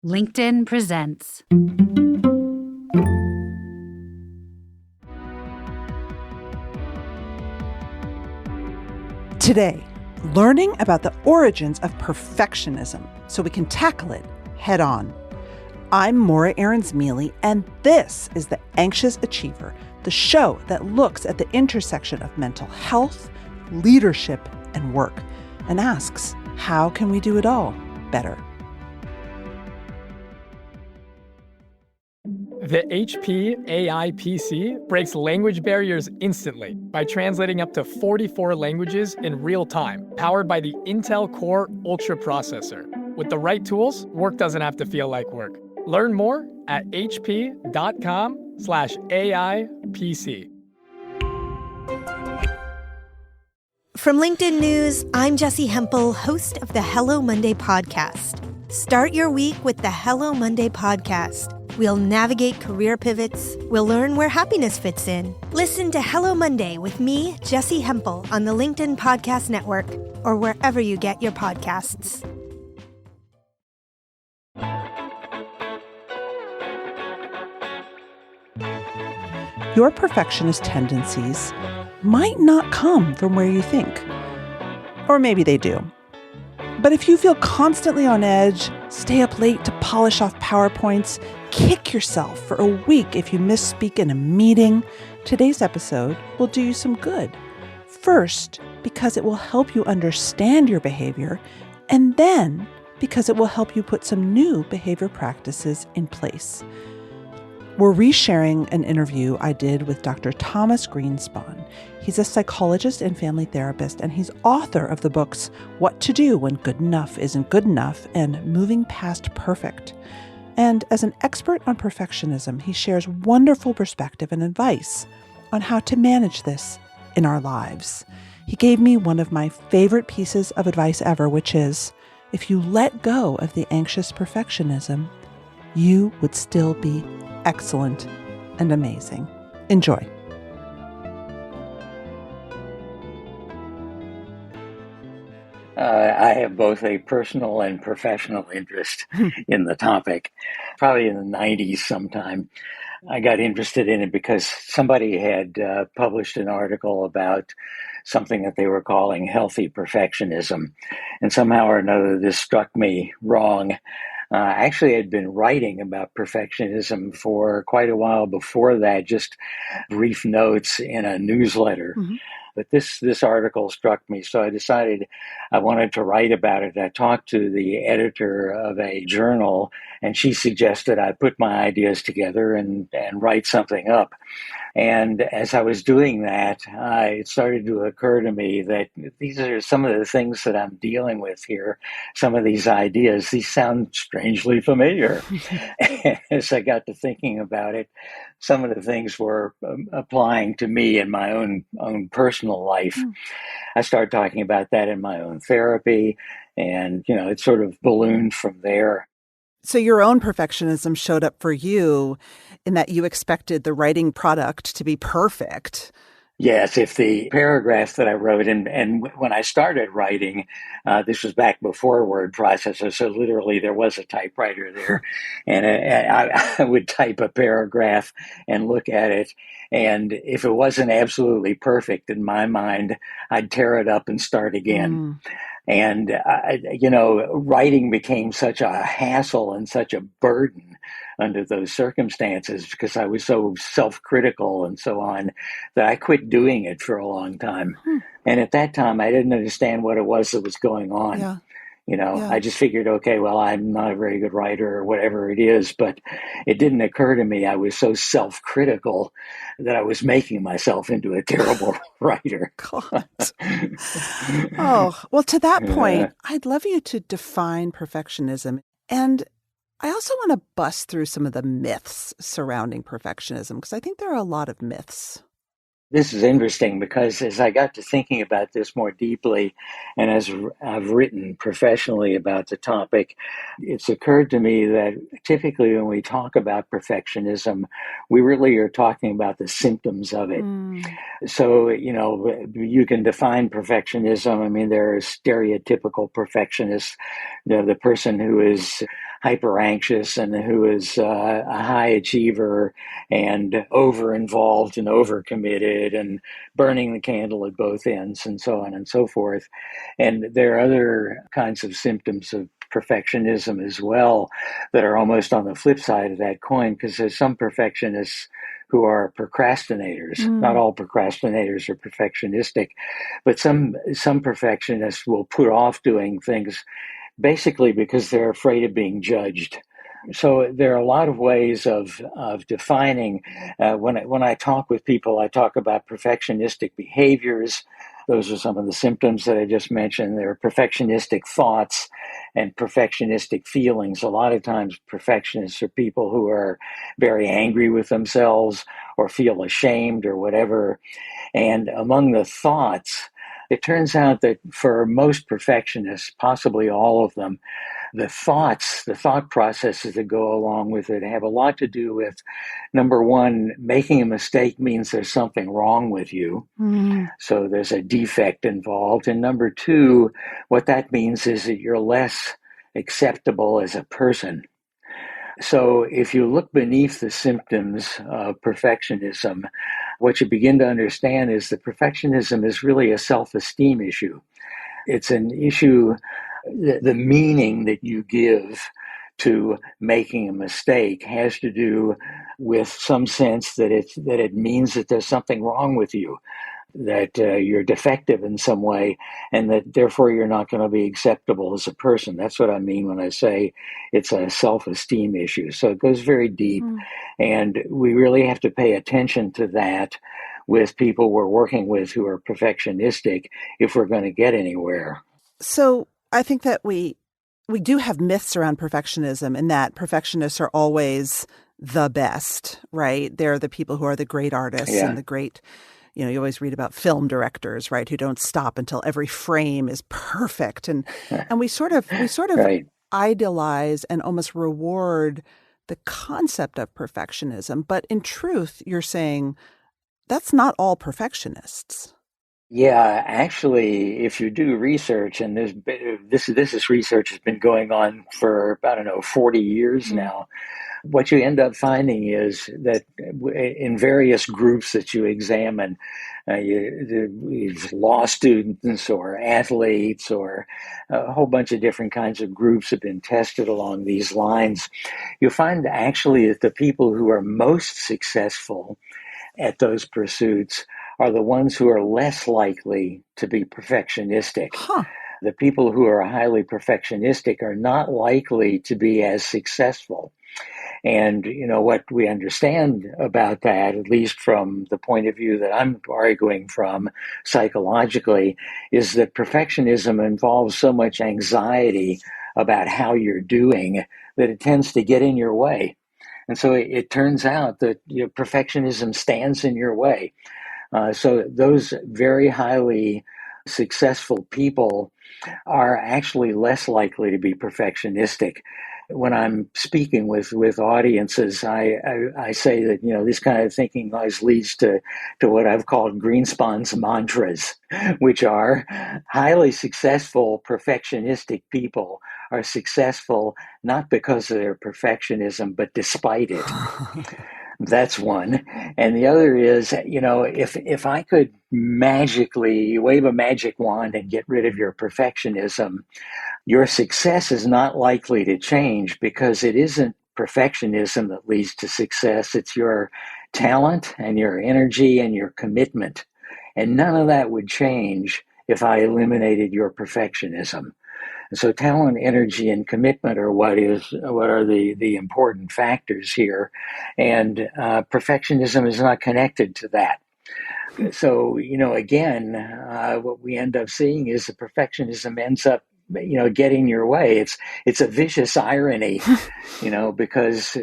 LinkedIn presents. Today, learning about the origins of perfectionism so we can tackle it head on. I'm Aarons-Mele, and this is The Anxious Achiever, the show that looks at the intersection of mental health, leadership, and work, and asks, how can we do it all better? The HP AI PC breaks language barriers instantly by translating up to 44 languages in real time, powered by the Intel Core Ultra processor. With the right tools, work doesn't have to feel like work. Learn more at hp.com/AIPC. From LinkedIn News, I'm Jessie Hempel, host of the Hello Monday podcast. Start your week with the Hello Monday podcast. We'll navigate career pivots. We'll learn where happiness fits in. Listen to Hello Monday with me, Jessie Hempel, on the LinkedIn Podcast Network or wherever you get your podcasts. Your perfectionist tendencies might not come from where you think. Or maybe they do. But if you feel constantly on edge, stay up late to polish off PowerPoints, kick yourself for a week if you misspeak in a meeting, today's episode will do you some good. First, because it will help you understand your behavior, and then because it will help you put some new behavior practices in place. We're resharing an interview I did with Dr. Thomas Greenspon. He's a psychologist and family therapist, and he's author of the books What to Do When Good Enough Isn't Good Enough and Moving Past Perfect. And as an expert on perfectionism, he shares wonderful perspective and advice on how to manage this in our lives. He gave me one of my favorite pieces of advice ever, which is, if you let go of the anxious perfectionism, you would still be excellent and amazing. Enjoy. I have both a personal and professional interest in the topic. Probably in the 90s sometime, I got interested in it because somebody had published an article about something that they were calling healthy perfectionism. And somehow or another, this struck me wrong. Actually, I'd been writing about perfectionism for quite a while before that, just brief notes in a newsletter. Mm-hmm. But this article struck me, so I decided I wanted to write about it. I talked to the editor of a journal, and she suggested I put my ideas together and write something up. And as I was doing that, it started to occur to me that these are some of the things that I'm dealing with here. Some of these ideas, these sound strangely familiar. As I got to thinking about it, some of the things were applying to me in my own personal life. I started talking about that in my own therapy, and, it sort of ballooned from there. So your own perfectionism showed up for you in that you expected the writing product to be perfect. Yes, if the paragraphs that I wrote, and when I started writing, this was back before word processor, so literally there was a typewriter there, and I would type a paragraph and look at it, and if it wasn't absolutely perfect in my mind, I'd tear it up and start again. And, writing became such a hassle and such a burden under those circumstances because I was so self-critical and so on that I quit doing it for a long time. And at that time, I didn't understand what it was that was going on. Yeah. I just figured, okay, well, I'm not a very good writer or whatever it is, but it didn't occur to me I was so self-critical that I was making myself into a terrible writer. God. Oh, well, to that point, I'd love you to define perfectionism. And I also want to bust through some of the myths surrounding perfectionism, because I think there are a lot of myths. This is interesting because as I got to thinking about this more deeply, and as I've written professionally about the topic, it's occurred to me that typically when we talk about perfectionism, we really are talking about the symptoms of it. So, you can define perfectionism. I mean, there are stereotypical perfectionists, the person who is hyper anxious and who is a high achiever and over involved and over committed and burning the candle at both ends and so on and so forth. And there are other kinds of symptoms of perfectionism as well that are almost on the flip side of that coin, because there's some perfectionists who are procrastinators. Not all procrastinators are perfectionistic, but some perfectionists will put off doing things basically because they're afraid of being judged. So there are a lot of ways of defining. When I talk with people, I talk about perfectionistic behaviors. Those are some of the symptoms that I just mentioned. There are perfectionistic thoughts and perfectionistic feelings. A lot of times perfectionists are people who are very angry with themselves or feel ashamed or whatever. And among the thoughts, it turns out that for most perfectionists, possibly all of them, the thought processes that go along with it have a lot to do with, number one, making a mistake means there's something wrong with you. So there's a defect involved. And number two, what that means is that you're less acceptable as a person. So if you look beneath the symptoms of perfectionism, what you begin to understand is that perfectionism is really a self-esteem issue. It's an issue, the meaning that you give to making a mistake has to do with some sense that it means that there's something wrong with you, that you're defective in some way, and that therefore you're not going to be acceptable as a person. That's what I mean when I say it's a self-esteem issue. So it goes very deep, and we really have to pay attention to that with people we're working with who are perfectionistic if we're going to get anywhere. So I think that we do have myths around perfectionism, in that perfectionists are always the best, right? They're the people who are the great artists and the great, you always read about film directors, right, who don't stop until every frame is perfect. And we sort of Right. idolize and almost reward the concept of perfectionism. But in truth, you're saying that's not all perfectionists. Yeah, actually, if you do research, and this research has been going on for, I don't know, 40 years now, what you end up finding is that in various groups that you examine, law students or athletes or a whole bunch of different kinds of groups have been tested along these lines, you find actually that the people who are most successful at those pursuits are the ones who are less likely to be perfectionistic. The people who are highly perfectionistic are not likely to be as successful. And, what we understand about that, at least from the point of view that I'm arguing from psychologically, is that perfectionism involves so much anxiety about how you're doing that it tends to get in your way. And so it turns out that perfectionism stands in your way. So those very highly successful people are actually less likely to be perfectionistic. When I'm speaking with audiences, I say that this kind of thinking always leads to what I've called Greenspon's mantras, which are highly successful perfectionistic people are successful not because of their perfectionism, but despite it. That's one. And the other is, if I could magically wave a magic wand and get rid of your perfectionism, your success is not likely to change, because it isn't perfectionism that leads to success. It's your talent and your energy and your commitment. And none of that would change if I eliminated your perfectionism. So talent, energy, and commitment are what are the important factors here, and perfectionism is not connected to that. So again, what we end up seeing is that perfectionism ends up getting your way. It's a vicious irony, because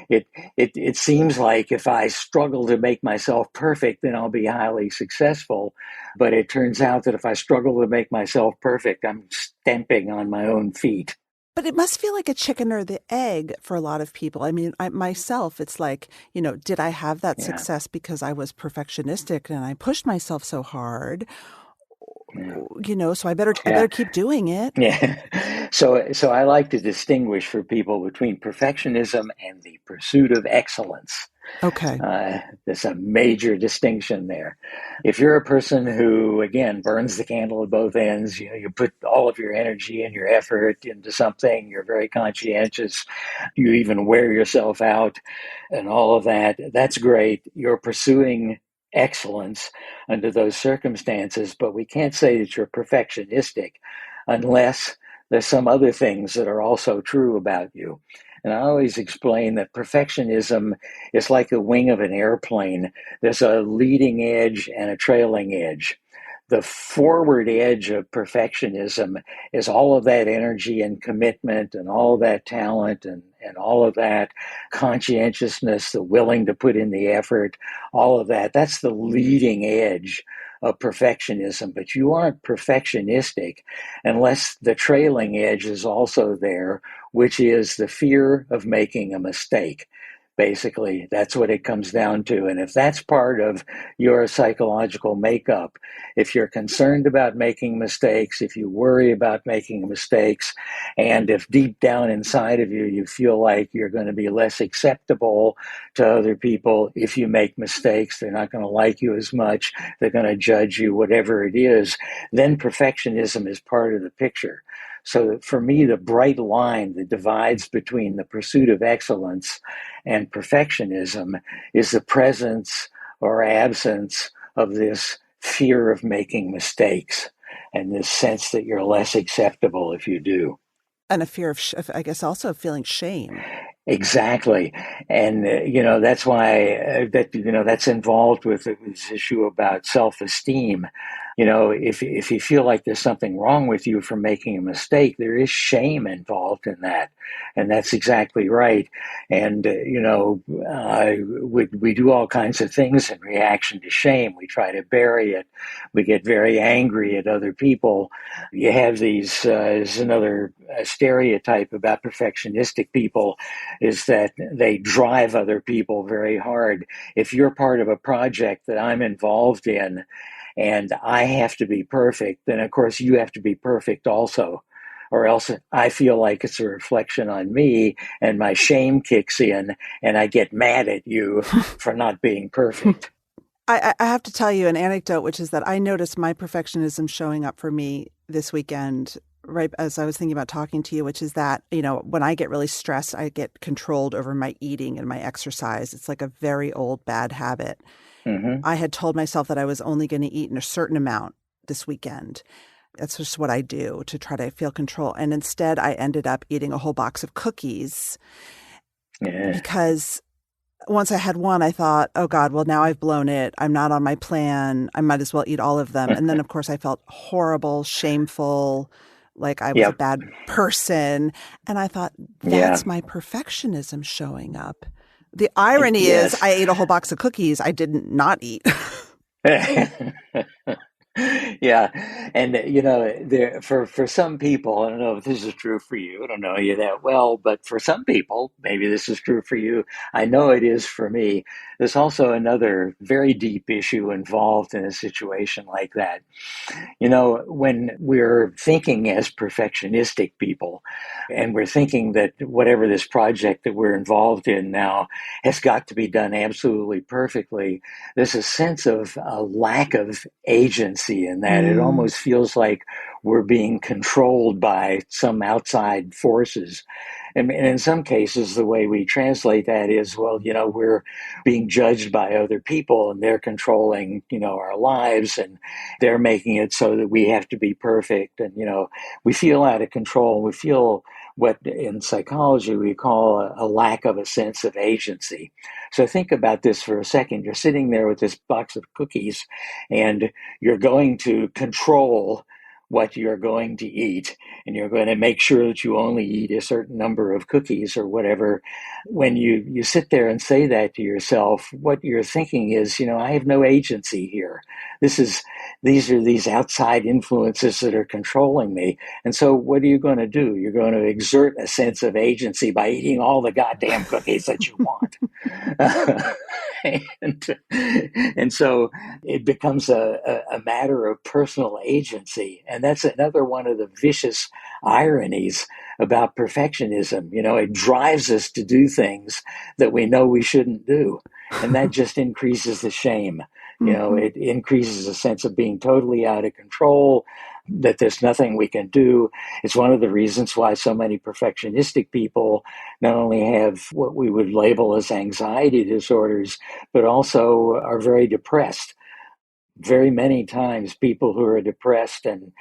it seems like if I struggle to make myself perfect, then I'll be highly successful. But it turns out that if I struggle to make myself perfect, I'm stamping on my own feet. But it must feel like a chicken or the egg for a lot of people. I mean, myself, it's like, did I have that success because I was perfectionistic and I pushed myself so hard? So I better keep doing it. Yeah. So I like to distinguish for people between perfectionism and the pursuit of excellence. Okay. There's a major distinction there. If you're a person who, again, burns the candle at both ends, you put all of your energy and your effort into something, you're very conscientious, you even wear yourself out and all of that, that's great. You're pursuing excellence under those circumstances, but we can't say that you're perfectionistic unless there's some other things that are also true about you. And I always explain that perfectionism is like the wing of an airplane. There's a leading edge and a trailing edge. The forward edge of perfectionism is all of that energy and commitment and all of that talent and all of that conscientiousness, the willing to put in the effort, all of that. That's the leading edge of perfectionism. But you aren't perfectionistic unless the trailing edge is also there, which is the fear of making a mistake. Basically, that's what it comes down to. And if that's part of your psychological makeup, if you're concerned about making mistakes, if you worry about making mistakes, and if deep down inside of you, you feel like you're going to be less acceptable to other people if you make mistakes, they're not going to like you as much, they're going to judge you, whatever it is, then perfectionism is part of the picture. So for me, the bright line that divides between the pursuit of excellence and perfectionism is the presence or absence of this fear of making mistakes and this sense that you're less acceptable if you do. And a fear of, I guess, also feeling shame. Exactly. And, that's why that's involved with this issue about self-esteem. If you feel like there's something wrong with you for making a mistake, there is shame involved in that. And that's exactly right. And, we do all kinds of things in reaction to shame. We try to bury it. We get very angry at other people. You have these, is another stereotype about perfectionistic people, is that they drive other people very hard. If you're part of a project that I'm involved in and I have to be perfect, then of course you have to be perfect also. Or else I feel like it's a reflection on me and my shame kicks in and I get mad at you for not being perfect. I have to tell you an anecdote, which is that I noticed my perfectionism showing up for me this weekend, right as I was thinking about talking to you, which is that, when I get really stressed, I get controlled over my eating and my exercise. It's like a very old bad habit. Mm-hmm. I had told myself that I was only going to eat in a certain amount this weekend. That's just what I do to try to feel control. And instead, I ended up eating a whole box of cookies because once I had one, I thought, oh God, well, now I've blown it. I'm not on my plan. I might as well eat all of them. And then, of course, I felt horrible, shameful, like I was a bad person. And I thought, that's my perfectionism showing up. The irony is I ate a whole box of cookies I didn't not eat. Yeah. And, for some people, I don't know if this is true for you. I don't know you that well, but for some people, maybe this is true for you. I know it is for me. There's also another very deep issue involved in a situation like that. When we're thinking as perfectionistic people and we're thinking that whatever this project that we're involved in now has got to be done absolutely perfectly, there's a sense of a lack of agency in that. It almost feels like we're being controlled by some outside forces. And in some cases, the way we translate that is, well, we're being judged by other people and they're controlling, our lives and they're making it so that we have to be perfect. And, we feel out of control. We feel what in psychology we call a lack of a sense of agency. So think about this for a second. You're sitting there with this box of cookies and you're going to control what you're going to eat, and you're going to make sure that you only eat a certain number of cookies or whatever. When you sit there and say that to yourself, what you're thinking is, I have no agency here. These are these outside influences that are controlling me. And so what are you going to do? You're going to exert a sense of agency by eating all the goddamn cookies that you want. and so it becomes a matter of personal agency. And that's another one of the vicious ironies about perfectionism. It drives us to do things that we know we shouldn't do. And that just increases the shame. It increases a sense of being totally out of control, that there's nothing we can do. It's one of the reasons why so many perfectionistic people not only have what we would label as anxiety disorders, but also are very depressed. Very many times people who are depressed and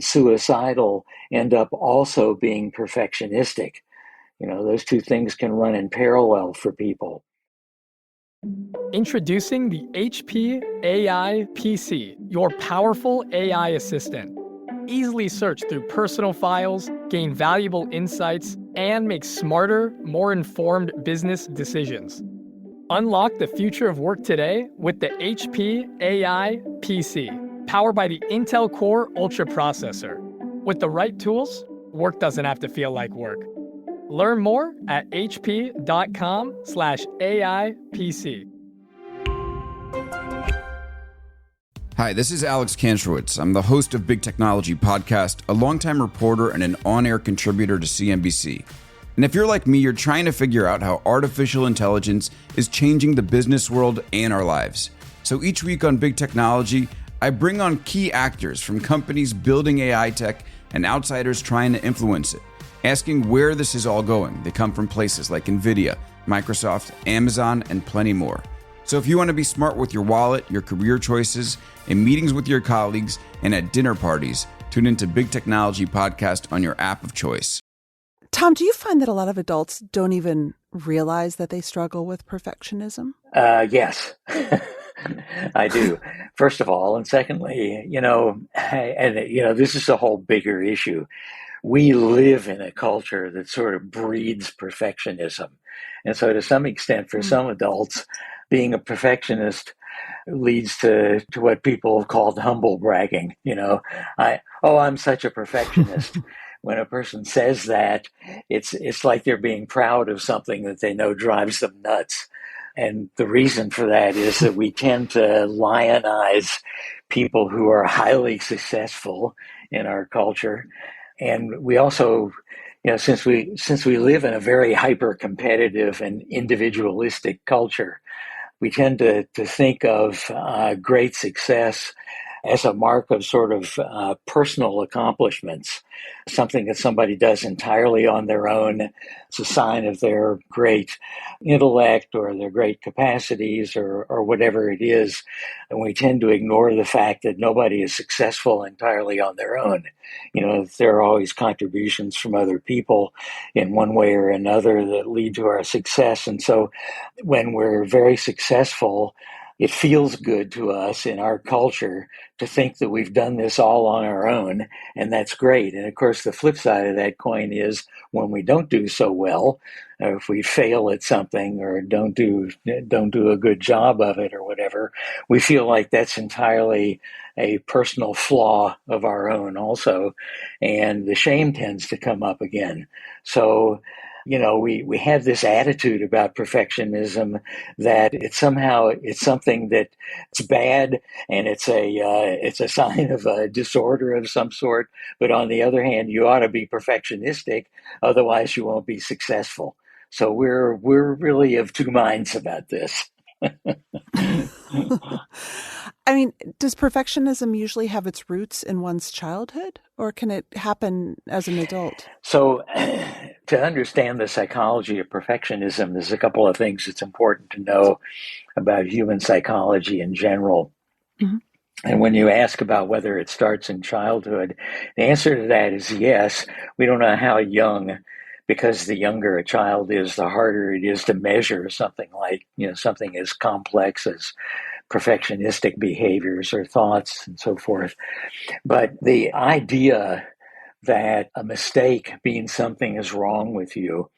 suicidal end up also being perfectionistic. Those two things can run in parallel for people. Introducing the HP AI PC, your powerful AI assistant. Easily search through personal files, gain valuable insights, and make smarter, more informed business decisions. Unlock the future of work today with the HP AI PC, powered by the Intel Core Ultra processor. With the right tools, work doesn't have to feel like work. Learn more at hp.com/AIPC. Hi, this is Alex Kantrowitz. I'm the host of Big Technology Podcast, a longtime reporter and an on-air contributor to CNBC. And if you're like me, you're trying to figure out how artificial intelligence is changing the business world and our lives. So each week on Big Technology, I bring on key actors from companies building AI tech and outsiders trying to influence it, asking where this is all going. They come from places like NVIDIA, Microsoft, Amazon, and plenty more. So if you want to be smart with your wallet, your career choices, in meetings with your colleagues, and at dinner parties, tune into Big Technology Podcast on your app of choice. Tom, do you find that a lot of adults don't even realize that they struggle with perfectionism? Yes, I do. First of all, and secondly, this is a whole bigger issue. We live in a culture that sort of breeds perfectionism. And so to some extent, for some adults, being a perfectionist leads to what people have called humble bragging. I'm such a perfectionist. When a person says that, it's like they're being proud of something that they know drives them nuts. And the reason for that is that we tend to lionize people who are highly successful in our culture. And we also, since we live in a very hyper-competitive and individualistic culture, we tend to think of great success as a mark of sort of personal accomplishments, something that somebody does entirely on their own. It's a sign of their great intellect or their great capacities or whatever it is. And we tend to ignore the fact that nobody is successful entirely on their own. There are always contributions from other people in one way or another that lead to our success. And so when we're very successful, it feels good to us in our culture to think that we've done this all on our own, and that's great. And of course, the flip side of that coin is when we don't do so well, or if we fail at something or don't do a good job of it or whatever, we feel like that's entirely a personal flaw of our own also, and the shame tends to come up again. So we have this attitude about perfectionism that it's something that it's bad and it's a sign of a disorder of some sort. But on the other hand, you ought to be perfectionistic, otherwise you won't be successful. So we're really of two minds about this. I mean, does perfectionism usually have its roots in one's childhood, or can it happen as an adult? So to understand the psychology of perfectionism, there's a couple of things that's important to know about human psychology in general. Mm-hmm. And when you ask about whether it starts in childhood, the answer to that is yes. We don't know how young, because the younger a child is, the harder it is to measure something like, something as complex as perfectionistic behaviors or thoughts and so forth. But the idea that a mistake means something is wrong with you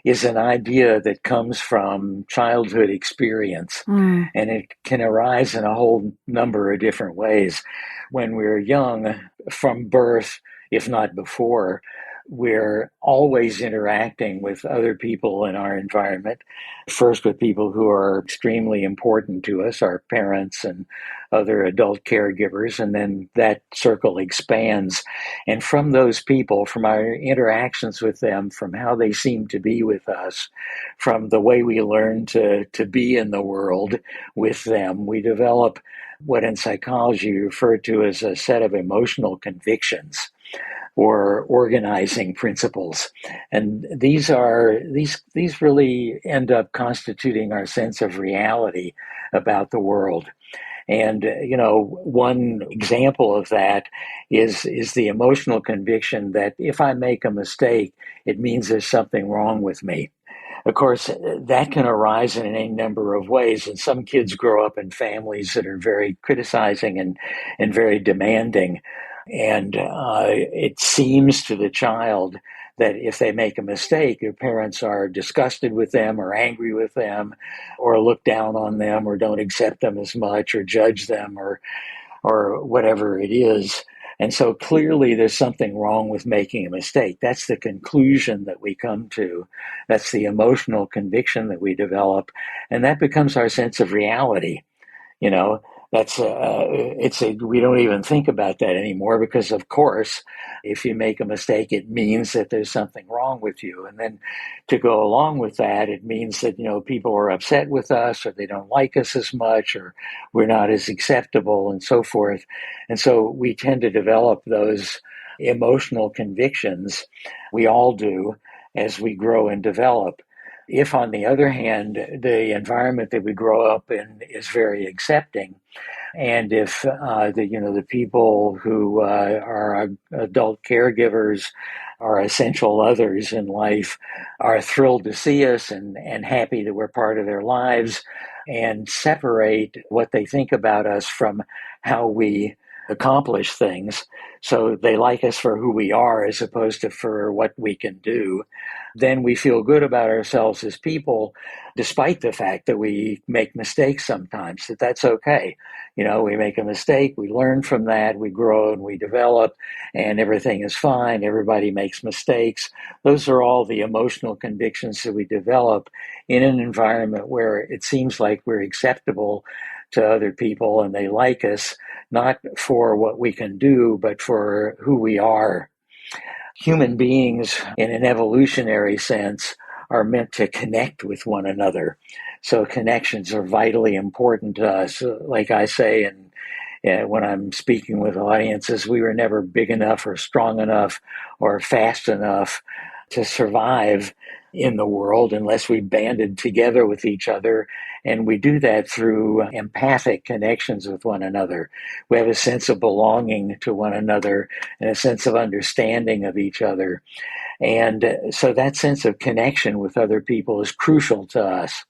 is an idea that comes from childhood experience. And it can arise in a whole number of different ways. When we're young, from birth, if not before, we're always interacting with other people in our environment. First, with people who are extremely important to us, our parents and other adult caregivers, and then that circle expands. And from those people, from our interactions with them, from how they seem to be with us, from the way we learn to be in the world with them, we develop what in psychology you refer to as a set of emotional convictions or organizing principles. And these really end up constituting our sense of reality about the world. And one example of that is the emotional conviction that if I make a mistake, it means there's something wrong with me. Of course, that can arise in any number of ways. And some kids grow up in families that are very criticizing and very demanding. And it seems to the child that if they make a mistake, their parents are disgusted with them or angry with them or look down on them or don't accept them as much or judge them or whatever it is. And so clearly there's something wrong with making a mistake. That's the conclusion that we come to. That's the emotional conviction that we develop. And that becomes our sense of reality. You know, we don't even think about that anymore because, of course, if you make a mistake, it means that there's something wrong with you. And then to go along with that, it means that, people are upset with us or they don't like us as much or we're not as acceptable and so forth. And so we tend to develop those emotional convictions. We all do as we grow and develop. If, on the other hand, the environment that we grow up in is very accepting, and if the people who are adult caregivers are essential others in life are thrilled to see us and happy that we're part of their lives and separate what they think about us from how we accomplish things. So they like us for who we are as opposed to for what we can do. Then we feel good about ourselves as people, despite the fact that we make mistakes sometimes, that's okay. We make a mistake, we learn from that, we grow and we develop, and everything is fine. Everybody makes mistakes. Those are all the emotional convictions that we develop in an environment where it seems like we're acceptable to other people and they like us, not for what we can do, but for who we are. Human beings, in an evolutionary sense, are meant to connect with one another. So connections are vitally important to us. Like I say, and when I'm speaking with audiences, we were never big enough or strong enough or fast enough to survive in the world unless we banded together with each other. And we do that through empathic connections with one another. We have a sense of belonging to one another and a sense of understanding of each other. And so that sense of connection with other people is crucial to us.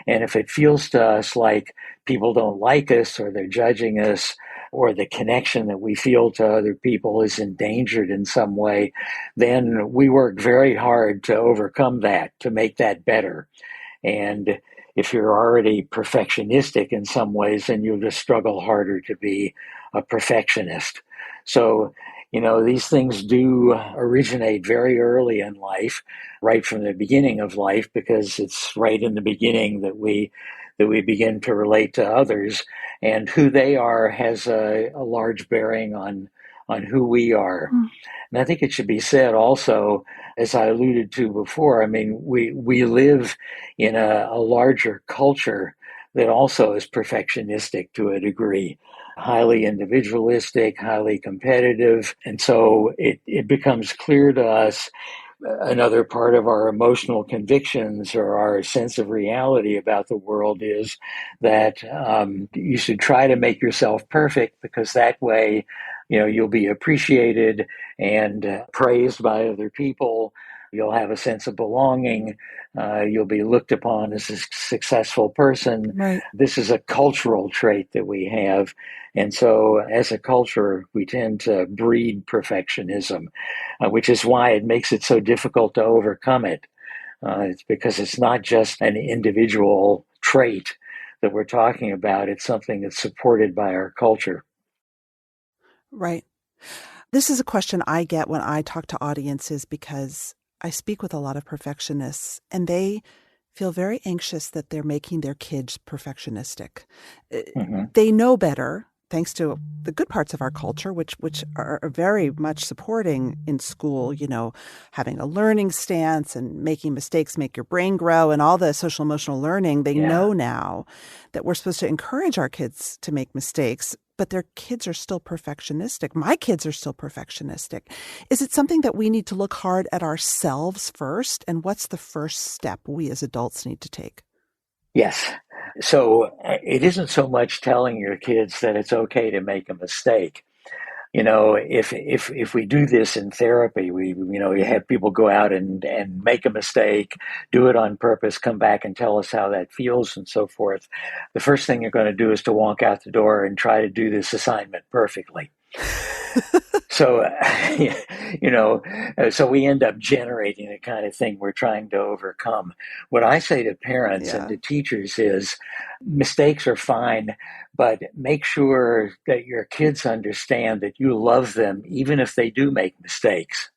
And if it feels to us like people don't like us or they're judging us, or the connection that we feel to other people is endangered in some way, then we work very hard to overcome that, to make that better. And if you're already perfectionistic in some ways, then you'll just struggle harder to be a perfectionist. So, these things do originate very early in life, right from the beginning of life, because it's right in the beginning that we begin to relate to others, and who they are has a large bearing on who we are. And I think it should be said also, as I alluded to before, I mean, we live in a larger culture that also is perfectionistic to a degree, highly individualistic, highly competitive. And so it becomes clear to us another part of our emotional convictions or our sense of reality about the world is that you should try to make yourself perfect because that way, you'll be appreciated and praised by other people. You'll have a sense of belonging. You'll be looked upon as a successful person. Right. This is a cultural trait that we have. And so as a culture, we tend to breed perfectionism, which is why it makes it so difficult to overcome it. It's because it's not just an individual trait that we're talking about. It's something that's supported by our culture. Right. This is a question I get when I talk to audiences because I speak with a lot of perfectionists, and they feel very anxious that they're making their kids perfectionistic. They know better, thanks to the good parts of our culture, which are very much supporting in school, having a learning stance and making mistakes make your brain grow and all the social emotional learning. They know now that we're supposed to encourage our kids to make mistakes, but their kids are still perfectionistic. My kids are still perfectionistic. Is it something that we need to look hard at ourselves first? And what's the first step we as adults need to take? Yes. So it isn't so much telling your kids that it's okay to make a mistake. If we do this in therapy, we have people go out and make a mistake, do it on purpose, come back and tell us how that feels and so forth. The first thing you're going to do is to walk out the door and try to do this assignment perfectly. So, so we end up generating the kind of thing we're trying to overcome. What I say to parents and to teachers is mistakes are fine, but make sure that your kids understand that you love them even if they do make mistakes.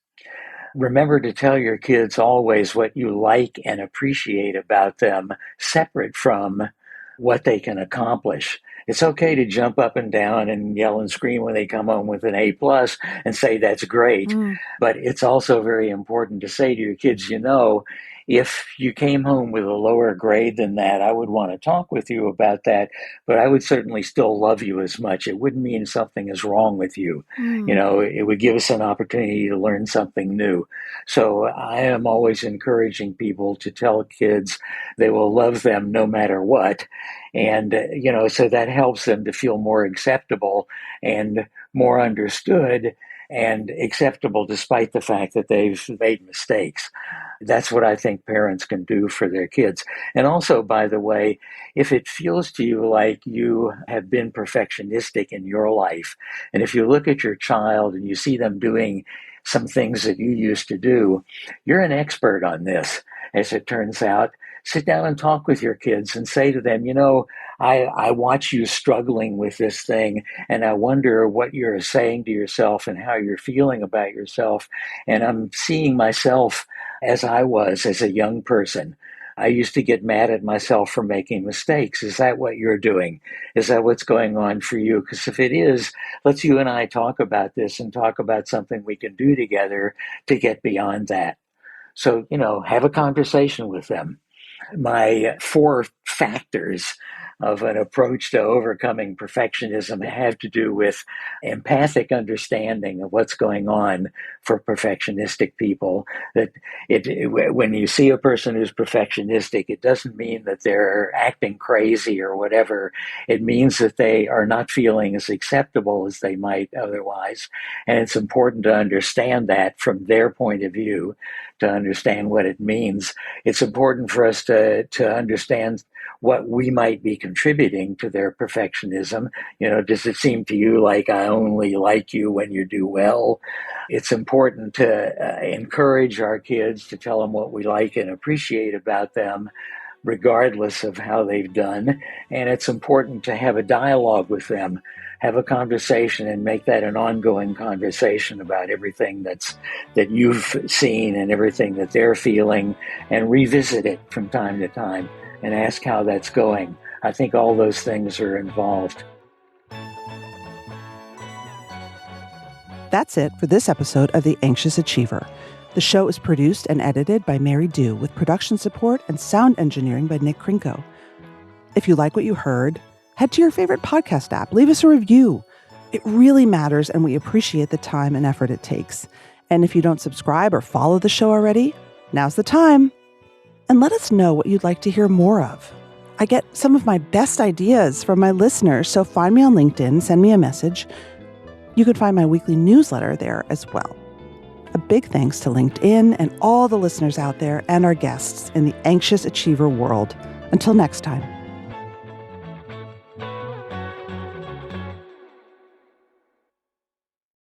Remember to tell your kids always what you like and appreciate about them, separate from what they can accomplish. It's okay to jump up and down and yell and scream when they come home with an A+ and say that's great. But it's also very important to say to your kids, if you came home with a lower grade than that, I would want to talk with you about that, but I would certainly still love you as much. It wouldn't mean something is wrong with you. It would give us an opportunity to learn something new. So I am always encouraging people to tell kids they will love them no matter what. And, so that helps them to feel more acceptable and more understood and acceptable despite the fact that they've made mistakes. That's what I think parents can do for their kids. And also, by the way, if it feels to you like you have been perfectionistic in your life, and if you look at your child and you see them doing some things that you used to do, you're an expert on this, as it turns out. Sit down and talk with your kids and say to them, I watch you struggling with this thing, and I wonder what you're saying to yourself and how you're feeling about yourself. And I'm seeing myself as I was as a young person. I used to get mad at myself for making mistakes. Is that what you're doing? Is that what's going on for you? Because if it is, let's you and I talk about this and talk about something we can do together to get beyond that. So, have a conversation with them. My 4 factors of an approach to overcoming perfectionism have to do with empathic understanding of what's going on for perfectionistic people. That when you see a person who's perfectionistic, it doesn't mean that they're acting crazy or whatever. It means that they are not feeling as acceptable as they might otherwise. And it's important to understand that from their point of view, to understand what it means. It's important for us to understand what we might be contributing to their perfectionism. Does it seem to you like I only like you when you do well? It's important to encourage our kids, to tell them what we like and appreciate about them, regardless of how they've done. And it's important to have a dialogue with them, have a conversation, and make that an ongoing conversation about everything that you've seen and everything that they're feeling, and revisit it from time to time and ask how that's going. I think all those things are involved. That's it for this episode of The Anxious Achiever. The show is produced and edited by Mary Dew, with production support and sound engineering by Nick Krinko. If you like what you heard, head to your favorite podcast app. Leave us a review. It really matters, and we appreciate the time and effort it takes. And if you don't subscribe or follow the show already, now's the time. And let us know what you'd like to hear more of. I get some of my best ideas from my listeners, so find me on LinkedIn, send me a message. You can find my weekly newsletter there as well. A big thanks to LinkedIn and all the listeners out there and our guests in the Anxious Achiever world. Until next time.